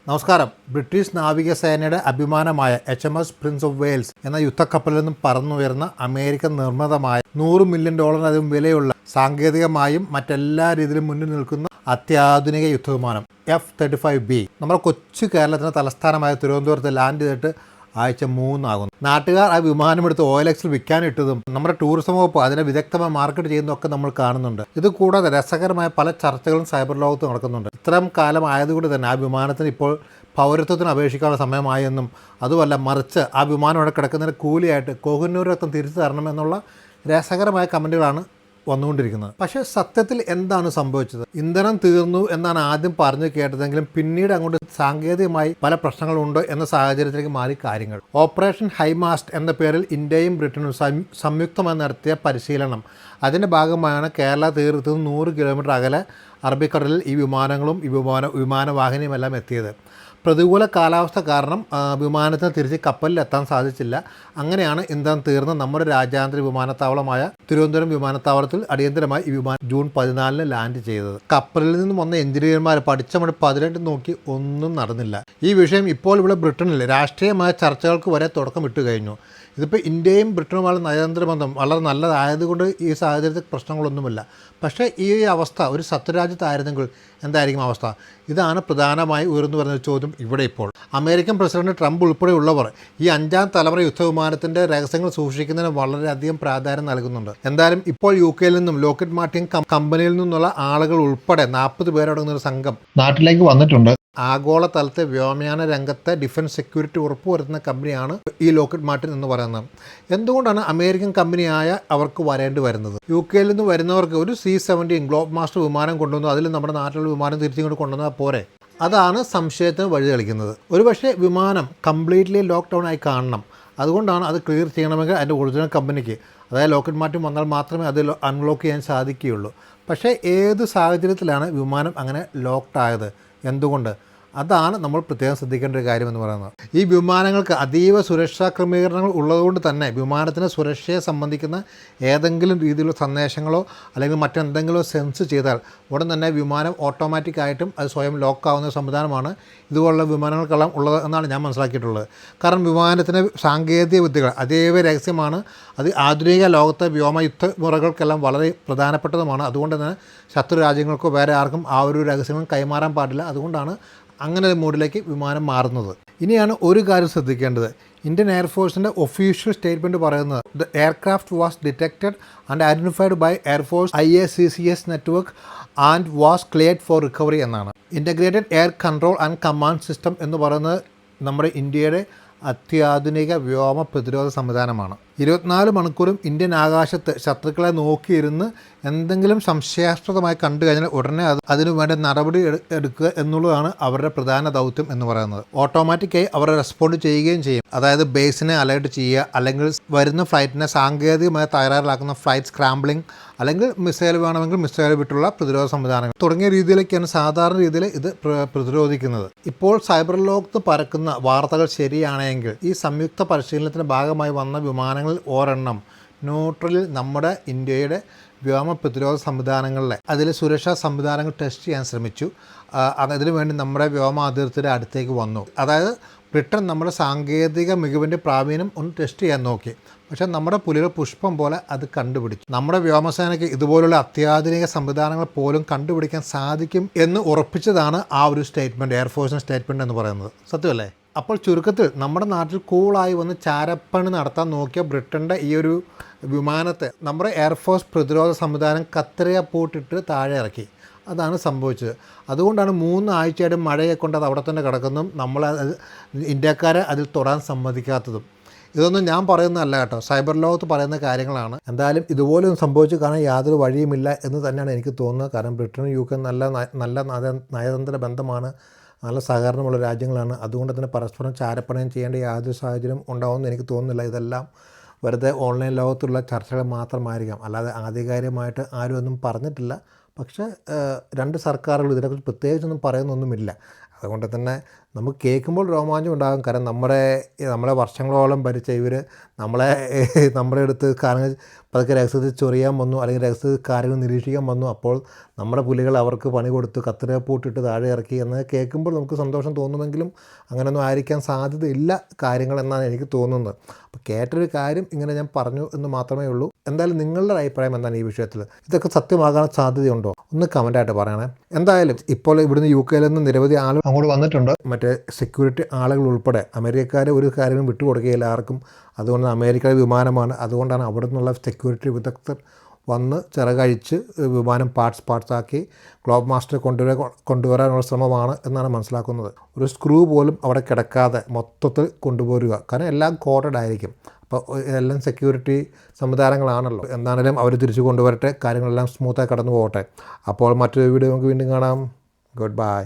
നമസ്കാരം. ബ്രിട്ടീഷ് നാവികസേനയുടെ അഭിമാനമായ HMS പ്രിൻസ് ഓഫ് വെയിൽസ് എന്ന യുദ്ധക്കപ്പലിൽ നിന്നും പറന്നുയർന്ന അമേരിക്കൻ നിർമ്മിതമായ $100 മില്യൺ വിലയുള്ള സാങ്കേതികമായും മറ്റെല്ലാ രീതിയിലും മുന്നിൽ നിൽക്കുന്ന അത്യാധുനിക യുദ്ധവിമാനം F-35B നമ്മുടെ കൊച്ചു കേരളത്തിൻ്റെ തലസ്ഥാനമായ തിരുവനന്തപുരത്ത് ലാൻഡ് ചെയ്തിട്ട് ആഴ്ച 3 ആകുന്നു. നാട്ടുകാർ ആ വിമാനമെടുത്ത് OLXൽ വിൽക്കാനിട്ടതും നമ്മുടെ ടൂറിസം വകുപ്പ് അതിനെ വിദഗ്ധമായി മാർക്കറ്റ് ചെയ്യുന്നതൊക്കെ നമ്മൾ കാണുന്നുണ്ട്. ഇത് കൂടാതെ രസകരമായ പല ചർച്ചകളും സൈബർ ലോകത്ത് നടക്കുന്നുണ്ട്. ഇത്തരം കാലം ആയതുകൊണ്ട് തന്നെ ആ വിമാനത്തിന് ഇപ്പോൾ പൗരത്വത്തിന് അപേക്ഷിക്കാനുള്ള സമയമായെന്നും അതുമല്ല മറിച്ച് ആ വിമാനം അവിടെ കിടക്കുന്നതിന് കൂലിയായിട്ട് കോഹിനൂർ രക്തം തിരിച്ചു തരണമെന്നുള്ള രസകരമായ കമൻറ്റുകളാണ് വന്നുകൊണ്ടിരിക്കുന്നത്. പക്ഷേ സത്യത്തിൽ എന്താണ് സംഭവിച്ചത്? ഇന്ധനം തീർന്നു എന്നാണ് ആദ്യം പറഞ്ഞു കേട്ടതെങ്കിലും പിന്നീട് അങ്ങോട്ട് സാങ്കേതികമായി പല പ്രശ്നങ്ങളുണ്ടോ എന്ന സാഹചര്യത്തിലേക്ക് മാറി കാര്യങ്ങൾ. ഓപ്പറേഷൻ ഹൈമാസ്റ്റ് എന്ന പേരിൽ ഇന്ത്യയും ബ്രിട്ടനും സംയുക്തമായി നടത്തിയ പരിശീലനം അതിൻ്റെ ഭാഗമായാണ് കേരള തീരത്ത് 100 കിലോമീറ്റർ അകലെ അറബിക്കടലിൽ ഈ വിമാനങ്ങളും വിമാനവാഹിനിയും എല്ലാം എത്തിയത്. പ്രതികൂല കാലാവസ്ഥ കാരണം വിമാനത്തിന് തിരിച്ച് കപ്പലിലെത്താൻ സാധിച്ചില്ല. അങ്ങനെയാണ് ഇന്ധനം തീർന്ന് നമ്മുടെ രാജ്യാന്തര വിമാനത്താവളമായ തിരുവനന്തപുരം വിമാനത്താവളത്തിൽ അടിയന്തരമായി ഈ വിമാനം ജൂൺ 14 ലാൻഡ് ചെയ്തത്. കപ്പലിൽ നിന്നും വന്ന എഞ്ചിനീയർമാർ പഠിച്ച മണി 18 നോക്കി ഒന്നും നടന്നില്ല. ഈ വിഷയം ഇപ്പോൾ ഇവിടെ ബ്രിട്ടനിൽ രാഷ്ട്രീയമായ ചർച്ചകൾക്ക് വരെ തുടക്കമിട്ട് കഴിഞ്ഞു. ഇതിപ്പോൾ ഇന്ത്യയും ബ്രിട്ടനുമായുള്ള നയതന്ത്ര ബന്ധം വളരെ നല്ലതായതുകൊണ്ട് ഈ സാഹചര്യത്തിൽ പ്രശ്നങ്ങളൊന്നുമില്ല. പക്ഷേ ഈ അവസ്ഥ ഒരു ശത്രുരാജ്യത്തായിരുന്നെങ്കിൽ എന്തായിരിക്കും അവസ്ഥ? ഇതാണ് പ്രധാനമായി ഉയർന്നു വരുന്ന ചോദ്യം ഇവിടെ ഇപ്പോൾ. അമേരിക്കൻ പ്രസിഡന്റ് ട്രംപ് ഉൾപ്പെടെയുള്ളവർ ഈ 5ാം തലമുറ യുദ്ധവിമാനത്തിൻ്റെ രഹസ്യങ്ങൾ സൂക്ഷിക്കുന്നതിന് വളരെയധികം പ്രാധാന്യം നൽകുന്നുണ്ട്. എന്തായാലും ഇപ്പോൾ UK നിന്നും ലോക്ക്ഹീഡ് മാർട്ടിൻ കമ്പനിയിൽ നിന്നുള്ള ആളുകൾ ഉൾപ്പെടെ 40 പേരടങ്ങുന്ന ഒരു സംഘം നാട്ടിലേക്ക് വന്നിട്ടുണ്ട്. ആഗോളതലത്തെ വ്യോമയാന രംഗത്തെ ഡിഫൻസ് സെക്യൂരിറ്റി ഉറപ്പുവരുത്തുന്ന കമ്പനിയാണ് ഈ ലോക്ക്ഹീഡ് മാർട്ടിൻ എന്ന് പറയുന്നത്. എന്തുകൊണ്ടാണ് അമേരിക്കൻ കമ്പനിയായ അവർക്ക് വരേണ്ടി വരുന്നത്? UK നിന്ന് വരുന്നവർക്ക് ഒരു C-17 ഗ്ലോബ് മാസ്റ്റർ വിമാനം കൊണ്ടുവന്നു അതിൽ നമ്മുടെ നാട്ടിലുള്ള വിമാനം തിരിച്ചിങ്ങോട്ട് കൊണ്ടുവന്നാൽ പോരെ? അതാണ് സംശയത്തിന് വഴി തെളിക്കുന്നത്. ഒരുപക്ഷെ വിമാനം കംപ്ലീറ്റ്ലി ലോക്ക്ഡൗൺ ആയി കാണണം. അതുകൊണ്ടാണ് അത് ക്ലിയർ ചെയ്യണമെങ്കിൽ അതിൻ്റെ ഒറിജിനൽ കമ്പനിക്ക്, അതായത് ലോക്ക്ഹീഡ് മാർട്ടിൻ വന്നാൽ മാത്രമേ അത് അൺലോക്ക് ചെയ്യാൻ സാധിക്കുകയുള്ളൂ. പക്ഷേ ഏത് സാഹചര്യത്തിലാണ് വിമാനം അങ്ങനെ ലോക്ക്ഡ് ആയത്? എന്തുകൊണ്ട്? അതാണ് നമ്മൾ പ്രത്യേകം ശ്രദ്ധിക്കേണ്ട ഒരു കാര്യമെന്ന് പറയുന്നത്. ഈ വിമാനങ്ങൾക്ക് അതീവ സുരക്ഷാ ക്രമീകരണങ്ങൾ ഉള്ളതുകൊണ്ട് തന്നെ വിമാനത്തിൻ്റെ സുരക്ഷയെ സംബന്ധിക്കുന്ന ഏതെങ്കിലും രീതിയിലുള്ള സന്ദേശങ്ങളോ അല്ലെങ്കിൽ മറ്റെന്തെങ്കിലും സെൻസ് ചെയ്താൽ ഉടൻ തന്നെ വിമാനം ഓട്ടോമാറ്റിക്കായിട്ടും അത് സ്വയം ലോക്കാവുന്ന സംവിധാനമാണ് ഇതുപോലുള്ള വിമാനങ്ങൾക്കെല്ലാം ഉള്ളത് എന്നാണ് ഞാൻ മനസ്സിലാക്കിയിട്ടുള്ളത്. കാരണം വിമാനത്തിൻ്റെ സാങ്കേതിക വിദ്യകൾ അതീവ രഹസ്യമാണ്. അത് ആധുനിക ലോകത്തെ വ്യോമയുദ്ധ മുറകൾക്കെല്ലാം വളരെ പ്രധാനപ്പെട്ടതുമാണ്. അതുകൊണ്ട് തന്നെ ശത്രു രാജ്യങ്ങൾക്കോ വേറെ ആർക്കും ആ ഒരു രഹസ്യങ്ങൾ കൈമാറാൻ പാടില്ല. അതുകൊണ്ടാണ് അങ്ങനെ ഒരു മോഡിലേക്ക് വിമാനം മാറുന്നത്. ഇനിയാണ് ഒരു കാര്യം ശ്രദ്ധിക്കേണ്ടത്. ഇന്ത്യൻ എയർഫോഴ്സിൻ്റെ ഒഫീഷ്യൽ സ്റ്റേറ്റ്മെൻറ്റ് പറയുന്നത് the aircraft was detected and identified by air force IACCS network and was cleared for recovery എന്നാണ്. Integrated air control and command system എന്ന് പറയുന്നത് നമ്മുടെ ഇന്ത്യയുടെ അത്യാധുനിക വ്യോമ പ്രതിരോധ സംവിധാനമാണ്. 24 മണിക്കൂറും ഇന്ത്യൻ ആകാശത്ത് ശത്രുക്കളെ നോക്കിയിരുന്ന് എന്തെങ്കിലും സംശയാസ്പദമായി കണ്ടു കഴിഞ്ഞാൽ ഉടനെ അതിനു വേണ്ട നടപടി എടുക്കുക എന്നുള്ളതാണ് അവരുടെ പ്രധാന ദൗത്യം എന്ന് പറയുന്നത്. ഓട്ടോമാറ്റിക്കായി അവർ റെസ്പോണ്ട് ചെയ്യുകയും ചെയ്യും. അതായത് ബേസിനെ അലേർട്ട് ചെയ്യുക, അല്ലെങ്കിൽ വരുന്ന ഫ്ലൈറ്റിനെ സാങ്കേതികമായി തയ്യാറാക്കുന്ന ഫ്ലൈറ്റ് സ്ക്രാംബ്ലിംഗ്, അല്ലെങ്കിൽ മിസൈൽ വേണമെങ്കിൽ മിസൈൽ വിട്ടുള്ള പ്രതിരോധ സംവിധാനങ്ങൾ തുടങ്ങിയ രീതിയിലേക്കാണ് സാധാരണ രീതിയിൽ ഇത് പ്രതിരോധിക്കുന്നത്. ഇപ്പോൾ സൈബർ ലോകത്ത് പരക്കുന്ന വാർത്തകൾ ശരിയാണെങ്കിൽ ഈ സംയുക്ത പരിശീലനത്തിൻ്റെ ഭാഗമായി വന്ന വിമാനങ്ങളിൽ ഒരെണ്ണം ന്യൂട്രലിൽ നമ്മുടെ ഇന്ത്യയുടെ വ്യോമ പ്രതിരോധ സംവിധാനങ്ങളിലെ അതിൽ സുരക്ഷാ സംവിധാനങ്ങൾ ടെസ്റ്റ് ചെയ്യാൻ ശ്രമിച്ചു. അതിനു വേണ്ടി നമ്മുടെ വ്യോമ അതിർത്തിയുടെ അടുത്തേക്ക് വന്നു. അതായത് ബ്രിട്ടൻ നമ്മുടെ സാങ്കേതിക മികവിൻ്റെ പ്രാവീണ്യം ഒന്ന് ടെസ്റ്റ് ചെയ്യാൻ നോക്കി. പക്ഷേ നമ്മുടെ പുലികൾ പുഷ്പം പോലെ അത് കണ്ടുപിടിച്ചു. നമ്മുടെ വ്യോമസേനയ്ക്ക് ഇതുപോലുള്ള അത്യാധുനിക സംവിധാനങ്ങൾ പോലും കണ്ടുപിടിക്കാൻ സാധിക്കും എന്ന് ഉറപ്പിച്ചതാണ് ആ ഒരു സ്റ്റേറ്റ്മെൻറ്റ്, എയർഫോഴ്സിൻ്റെ സ്റ്റേറ്റ്മെൻറ്റ് എന്ന് പറയുന്നത്. സത്യമല്ലേ? അപ്പോൾ ചുരുക്കത്തിൽ നമ്മുടെ നാട്ടിൽ കൂളായി വന്ന് ചാരപ്പണി നടത്താൻ നോക്കിയ ബ്രിട്ടൻ്റെ ഈ ഒരു വിമാനത്തെ നമ്മുടെ എയർഫോഴ്സ് പ്രതിരോധ സംവിധാനം കത്രിക പൂട്ടിട്ട് താഴെ ഇറക്കി. അതാണ് സംഭവിച്ചത്. അതുകൊണ്ടാണ് 3 ആഴ്ചയായിട്ട് മഴയെ കൊണ്ട് അത് അവിടെ തന്നെ കിടക്കുന്നതും നമ്മൾ ഇന്ത്യക്കാരെ അതിൽ തൊടാൻ സമ്മതിക്കാത്തതും. ഇതൊന്നും ഞാൻ പറയുന്നതല്ല കേട്ടോ, സൈബർ ലോകത്ത് പറയുന്ന കാര്യങ്ങളാണ്. എന്തായാലും ഇതുപോലും സംഭവിച്ചു കാണാൻ യാതൊരു വഴിയുമില്ല എന്ന് തന്നെയാണ് എനിക്ക് തോന്നുന്നത്. കാരണം ബ്രിട്ടനും UK നല്ല നയതന്ത്ര ബന്ധമാണ്, നല്ല സഹകരണമുള്ള രാജ്യങ്ങളാണ്. അതുകൊണ്ട് തന്നെ പരസ്പരം ചാരപ്പണയം ചെയ്യേണ്ട യാതൊരു സാഹചര്യം ഉണ്ടാവുമെന്ന് എനിക്ക് തോന്നുന്നില്ല. ഇതെല്ലാം വെറുതെ ഓൺലൈൻ ലോകത്തുള്ള ചർച്ചകൾ മാത്രമായിരിക്കാം, അല്ലാതെ ആധികാരികമായിട്ട് ആരും ഒന്നും പറഞ്ഞിട്ടില്ല. പക്ഷേ 2 സർക്കാരുകൾ ഇതിനെക്കുറിച്ച് പ്രത്യേകിച്ചൊന്നും പറയുന്നൊന്നുമില്ല. അതുകൊണ്ട് തന്നെ നമുക്ക് കേൾക്കുമ്പോൾ രോമാഞ്ചം ഉണ്ടാകും. കാരണം നമ്മളെ വർഷങ്ങളോളം ഭരിച്ച ഇവർ നമ്മുടെ അടുത്ത് കാര്യങ്ങൾ പതുക്കെ രഹസ്യത്തിൽ ചൊറിയാൻ വന്നു, അല്ലെങ്കിൽ രഹസ്യത്തിൽ കാര്യങ്ങൾ നിരീക്ഷിക്കാൻ വന്നു. അപ്പോൾ നമ്മുടെ പുലികൾ അവർക്ക് പണി കൊടുത്ത് കത്തിര പൂട്ടിട്ട് താഴെ ഇറക്കി എന്ന് കേൾക്കുമ്പോൾ നമുക്ക് സന്തോഷം തോന്നുമെങ്കിലും അങ്ങനെയൊന്നും ആയിരിക്കാൻ സാധ്യതയില്ല കാര്യങ്ങൾ എന്നാണ് എനിക്ക് തോന്നുന്നത്. അപ്പോൾ കേട്ടൊരു കാര്യം ഇങ്ങനെ ഞാൻ പറഞ്ഞു എന്ന് മാത്രമേ ഉള്ളൂ. എന്തായാലും നിങ്ങളുടെ അഭിപ്രായം എന്താണ് ഈ വിഷയത്തിൽ? ഇതൊക്കെ സത്യമാകാൻ സാധ്യതയുണ്ടോ? ഒന്ന് കമൻറ്റായിട്ട് പറയണേ. എന്തായാലും ഇപ്പോൾ ഇവിടുന്ന് UK നിന്ന് നിരവധി ആളുകൾ അങ്ങോട്ട് വന്നിട്ടുണ്ട്. മറ്റേ സെക്യൂരിറ്റി ആളുകൾ ഉൾപ്പെടെ അമേരിക്കക്കാർ ഒരു കാര്യവും വിട്ടുകൊടുക്കുകയില്ല ആർക്കും. അതുകൊണ്ട് അമേരിക്കയുടെ വിമാനമാണ്, അതുകൊണ്ടാണ് അവിടെ നിന്നുള്ള സെക്യൂരിറ്റി വിദഗ്ധർ വന്ന് ചിറകഴിച്ച് വിമാനം പാർട്സാക്കി ഗ്ലോബ് മാസ്റ്റർ കൊണ്ടുവരാനുള്ള ശ്രമമാണ് എന്നാണ് മനസ്സിലാക്കുന്നത്. ഒരു സ്ക്രൂ പോലും അവിടെ കിടക്കാതെ മൊത്തത്തിൽ കൊണ്ടുപോരുക. കാരണം എല്ലാം കോഡഡ് ആയിരിക്കും. അപ്പോൾ എല്ലാം സെക്യൂരിറ്റി സംവിധാനങ്ങളാണല്ലോ. എന്താണെങ്കിലും അവർ തിരിച്ചു കൊണ്ടുവരട്ടെ, കാര്യങ്ങളെല്ലാം സ്മൂത്തായി കടന്നു പോകട്ടെ. അപ്പോൾ മറ്റൊരു വീഡിയോ നമുക്ക് വീണ്ടും കാണാം. Good bye.